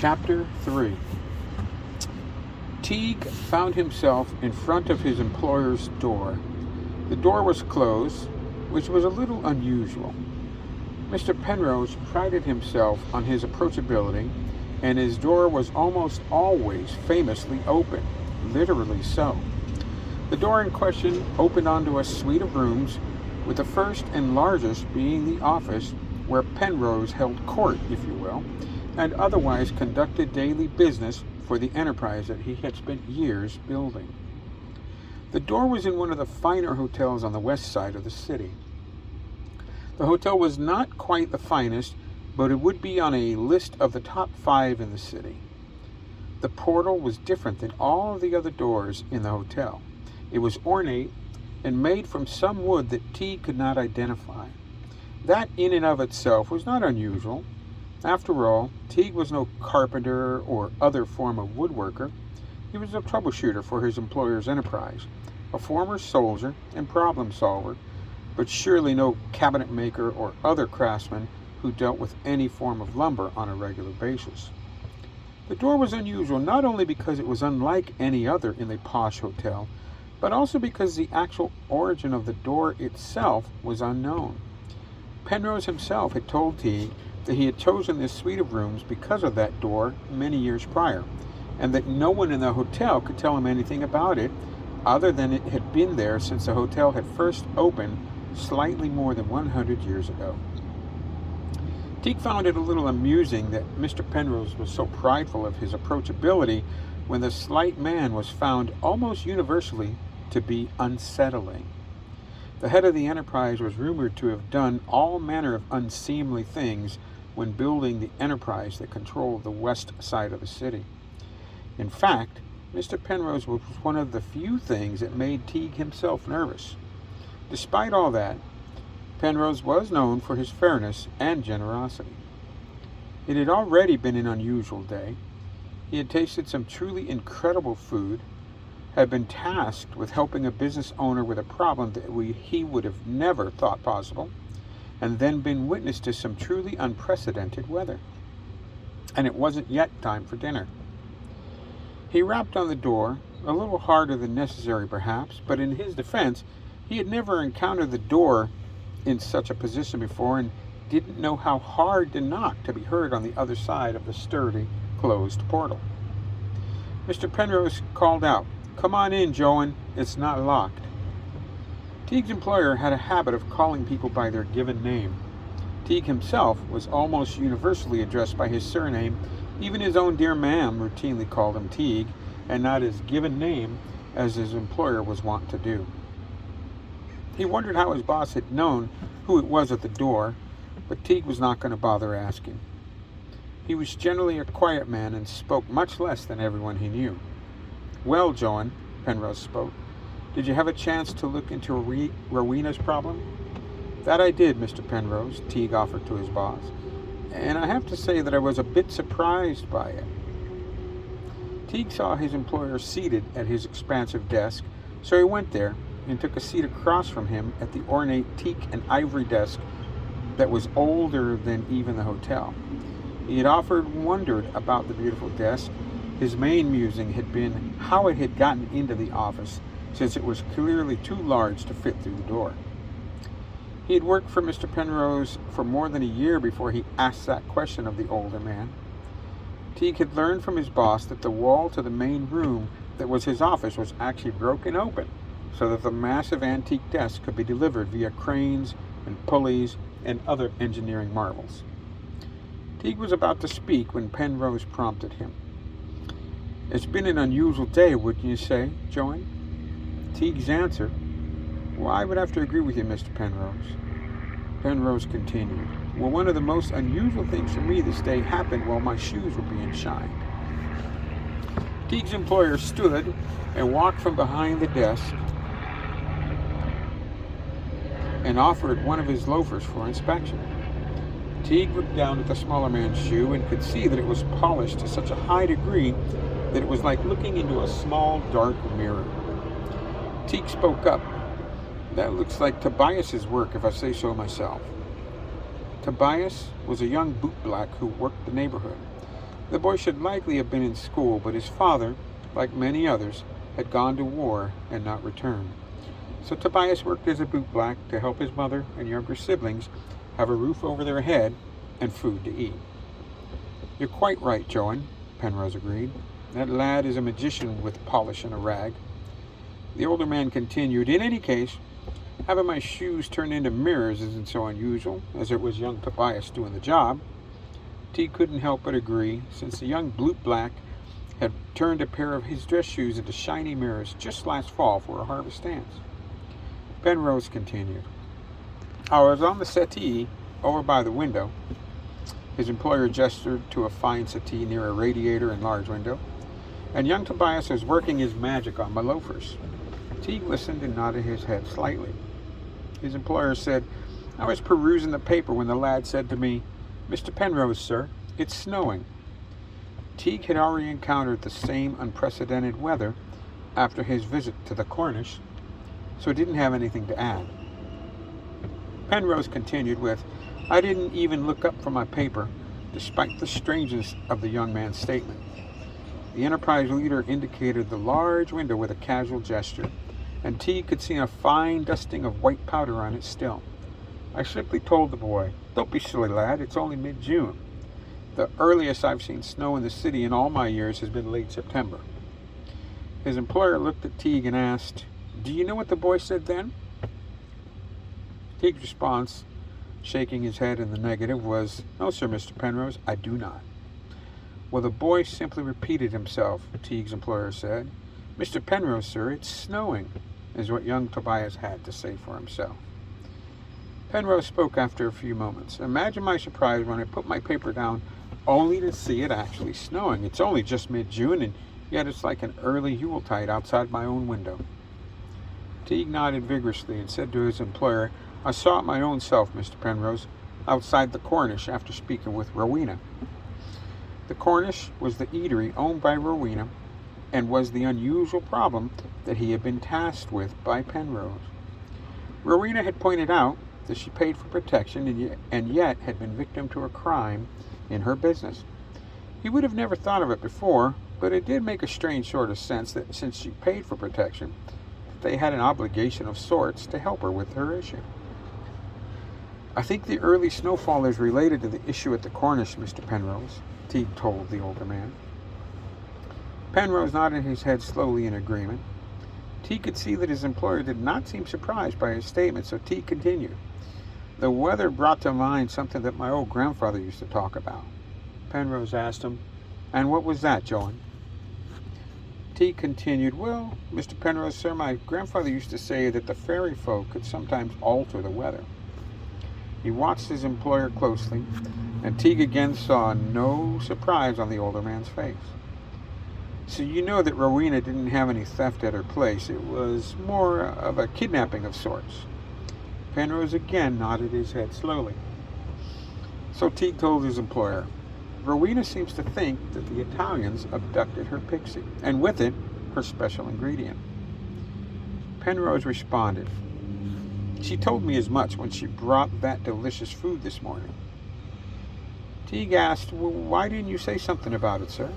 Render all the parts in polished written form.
Chapter 3. Teague found himself in front of his employer's door. The door was closed, which was a little unusual. Mr. Penrose prided himself on his approachability, and his door was almost always famously open, literally so. The door in question opened onto a suite of rooms, with the first and largest being the office where Penrose held court, if you will, and otherwise conducted daily business for the enterprise that he had spent years building. The door was in one of the finer hotels on the west side of the city. The hotel was not quite the finest, but it would be on a list of the top 5 in the city. The portal was different than all of the other doors in the hotel. It was ornate and made from some wood that Teague could not identify. That in and of itself was not unusual. After all, Teague was no carpenter or other form of woodworker. He was a troubleshooter for his employer's enterprise, a former soldier and problem solver, but surely no cabinet maker or other craftsman who dealt with any form of lumber on a regular basis. The door was unusual not only because it was unlike any other in the posh hotel, but also because the actual origin of the door itself was unknown. Penrose himself had told Teague that he had chosen this suite of rooms because of that door many years prior, and that no one in the hotel could tell him anything about it other than it had been there since the hotel had first opened slightly more than 100 years ago. Teague found it a little amusing that Mr. Penrose was so prideful of his approachability when the slight man was found almost universally to be unsettling. The head of the enterprise was rumored to have done all manner of unseemly things when building the enterprise that controlled the west side of the city. In fact, Mr. Penrose was one of the few things that made Teague himself nervous. Despite all that, Penrose was known for his fairness and generosity. It had already been an unusual day. He had tasted some truly incredible food, had been tasked with helping a business owner with a problem that he would have never thought possible, and then been witness to some truly unprecedented weather. And it wasn't yet time for dinner. He rapped on the door, a little harder than necessary perhaps, but in his defense, he had never encountered the door in such a position before and didn't know how hard to knock to be heard on the other side of the sturdy, closed portal. Mr. Penrose called out, "Come on in, Joan. It's not locked." Teague's employer had a habit of calling people by their given name. Teague himself was almost universally addressed by his surname. Even his own dear ma'am routinely called him Teague, and not his given name as his employer was wont to do. He wondered how his boss had known who it was at the door, but Teague was not going to bother asking. He was generally a quiet man and spoke much less than everyone he knew. "Well, Joan," Penrose spoke, "did you have a chance to look into Rowena's problem?" "That I did, Mr. Penrose," Teague offered to his boss, "and I have to say that I was a bit surprised by it." Teague saw his employer seated at his expansive desk, so he went there and took a seat across from him at the ornate teak and ivory desk that was older than even the hotel. He had often wondered about the beautiful desk. His main musing had been how it had gotten into the office, since it was clearly too large to fit through the door. He had worked for Mr. Penrose for more than a year before he asked that question of the older man. Teague had learned from his boss that the wall to the main room that was his office was actually broken open, so that the massive antique desk could be delivered via cranes and pulleys and other engineering marvels. Teague was about to speak when Penrose prompted him. "It's been an unusual day, wouldn't you say, Joan?" Teague's answer, "Well, I would have to agree with you, Mr. Penrose." Penrose continued, "Well, one of the most unusual things for me this day happened while my shoes were being shined." Teague's employer stood and walked from behind the desk and offered one of his loafers for inspection. Teague looked down at the smaller man's shoe and could see that it was polished to such a high degree that it was like looking into a small, dark mirror. Teague spoke up. "That looks like Tobias's work, if I say so myself." Tobias was a young bootblack who worked the neighborhood. The boy should likely have been in school, but his father, like many others, had gone to war and not returned. So Tobias worked as a bootblack to help his mother and younger siblings have a roof over their head and food to eat. You're quite right, Joan, Penrose agreed. That lad is a magician with polish and a rag. The older man continued, in any case, having my shoes turned into mirrors isn't so unusual, as it was young Tobias doing the job. Teague couldn't help but agree, since the young bootblack had turned a pair of his dress shoes into shiny mirrors just last fall for a harvest dance. Penrose continued, I was on the settee over by the window. His employer gestured to a fine settee near a radiator and large window, and young Tobias was working his magic on my loafers. Teague listened and nodded his head slightly. His employer said, I was perusing the paper when the lad said to me, Mr. Penrose, sir, it's snowing. Teague had already encountered the same unprecedented weather after his visit to the Cornish, so he didn't have anything to add. Penrose continued with, I didn't even look up from my paper, despite the strangeness of the young man's statement. The Enterprise leader indicated the large window with a casual gesture, and Teague could see a fine dusting of white powder on it still. I simply told the boy, don't be silly, lad, it's only mid-June. The earliest I've seen snow in the city in all my years has been late September. His employer looked at Teague and asked, do you know what the boy said then? Teague's response, shaking his head in the negative, was, no, sir, Mr. Penrose, I do not. Well, the boy simply repeated himself, Teague's employer said. Mr. Penrose, sir, it's snowing, is what young Tobias had to say for himself. Penrose spoke after a few moments. Imagine my surprise when I put my paper down only to see it actually snowing. It's only just mid-June, and yet it's like an early Yuletide outside my own window. Teague nodded vigorously and said to his employer, I saw it my own self, Mr. Penrose, outside the Cornish after speaking with Rowena. The Cornish was the eatery owned by Rowena and was the unusual problem that he had been tasked with by Penrose. Rowena had pointed out that she paid for protection and yet had been victim to a crime in her business. He would have never thought of it before, but it did make a strange sort of sense that since she paid for protection, they had an obligation of sorts to help her with her issue. I think the early snowfall is related to the issue at the Cornish, Mr. Penrose, Teague told the older man. Penrose nodded his head slowly in agreement. Teague could see that his employer did not seem surprised by his statement, so Teague continued. The weather brought to mind something that my old grandfather used to talk about. Penrose asked him, and what was that, Joan? Teague continued, well, Mr. Penrose, sir, my grandfather used to say that the fairy folk could sometimes alter the weather. He watched his employer closely, and Teague again saw no surprise on the older man's face. So you know that Rowena didn't have any theft at her place. It was more of a kidnapping of sorts. Penrose again nodded his head slowly. So Teague told his employer, Rowena seems to think that the Italians abducted her pixie, and with it, her special ingredient. Penrose responded, she told me as much when she brought that delicious food this morning. Teague asked, well, why didn't you say something about it, sir?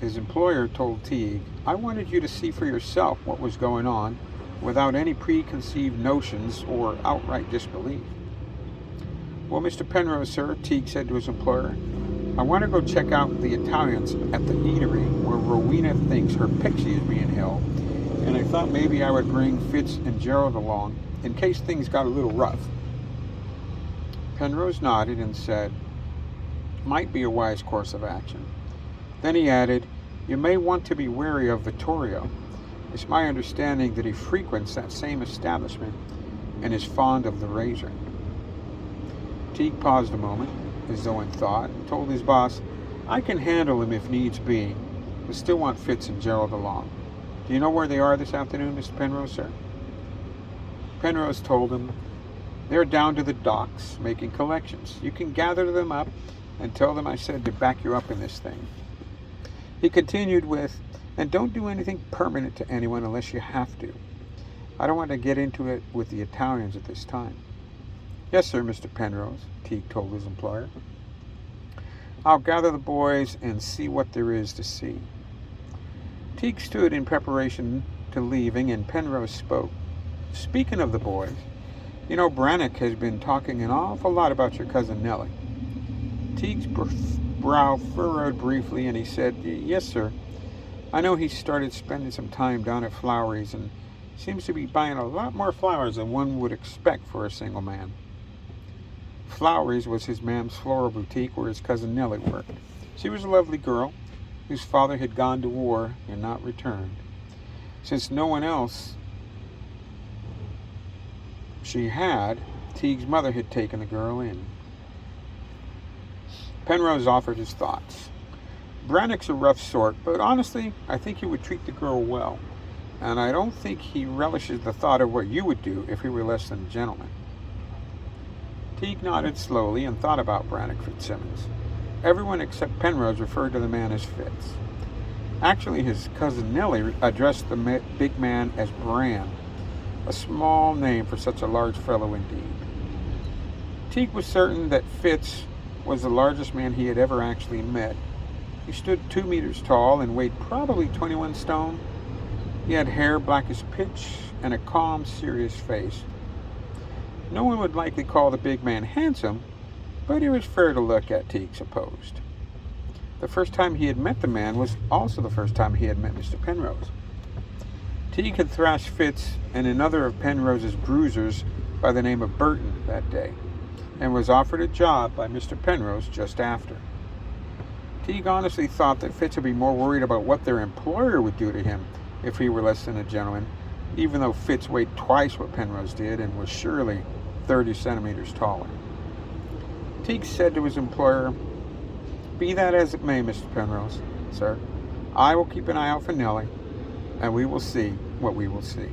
His employer told Teague, I wanted you to see for yourself what was going on without any preconceived notions or outright disbelief. Well, Mr. Penrose, sir, Teague said to his employer, I want to go check out the Italians at the eatery where Rowena thinks her pixie is being held, and I thought maybe I would bring Fitz and Gerald along in case things got a little rough. Penrose nodded and said, might be a wise course of action. Then he added, you may want to be wary of Vittorio. It's my understanding that he frequents that same establishment and is fond of the razor. Teague paused a moment, as though in thought, and told his boss, I can handle him if needs be, but still want Fitz and Gerald along. Do you know where they are this afternoon, Mr. Penrose, sir? Penrose told him, they're down to the docks making collections. You can gather them up and tell them I said to back you up in this thing. He continued with, and don't do anything permanent to anyone unless you have to. I don't want to get into it with the Italians at this time. Yes, sir, Mr. Penrose, Teague told his employer. I'll gather the boys and see what there is to see. Teague stood in preparation to leaving, and Penrose spoke. Speaking of the boys, you know, Brannock has been talking an awful lot about your cousin Nellie. Teague's brow furrowed briefly, and he said, Yes, sir. I know he's started spending some time down at Flowery's and seems to be buying a lot more flowers than one would expect for a single man. Flowery's was his mam's floral boutique where his cousin Nellie worked. She was a lovely girl whose father had gone to war and not returned. Since no one else she had, Teague's mother had taken the girl in. Penrose offered his thoughts. Brannock's a rough sort, but honestly, I think he would treat the girl well, and I don't think he relishes the thought of what you would do if he were less than a gentleman. Teague nodded slowly and thought about Brannock Fitzsimmons. Everyone except Penrose referred to the man as Fitz. Actually, his cousin Nellie addressed the big man as Bran, a small name for such a large fellow indeed. Teague was certain that Fitz was the largest man he had ever actually met. He stood 2 meters tall and weighed probably 21 stone. He had hair black as pitch and a calm, serious face. No one would likely call the big man handsome, but he was fair to look at, Teague supposed. The first time he had met the man was also the first time he had met Mr. Penrose. Teague had thrashed Fitz and another of Penrose's bruisers by the name of Burton that day, and was offered a job by Mr. Penrose just after. Teague honestly thought that Fitz would be more worried about what their employer would do to him if he were less than a gentleman, even though Fitz weighed twice what Penrose did and was surely 30 centimeters taller. Teague said to his employer, Be that as it may, Mr. Penrose, sir, I will keep an eye out for Nellie, and we will see what we will see.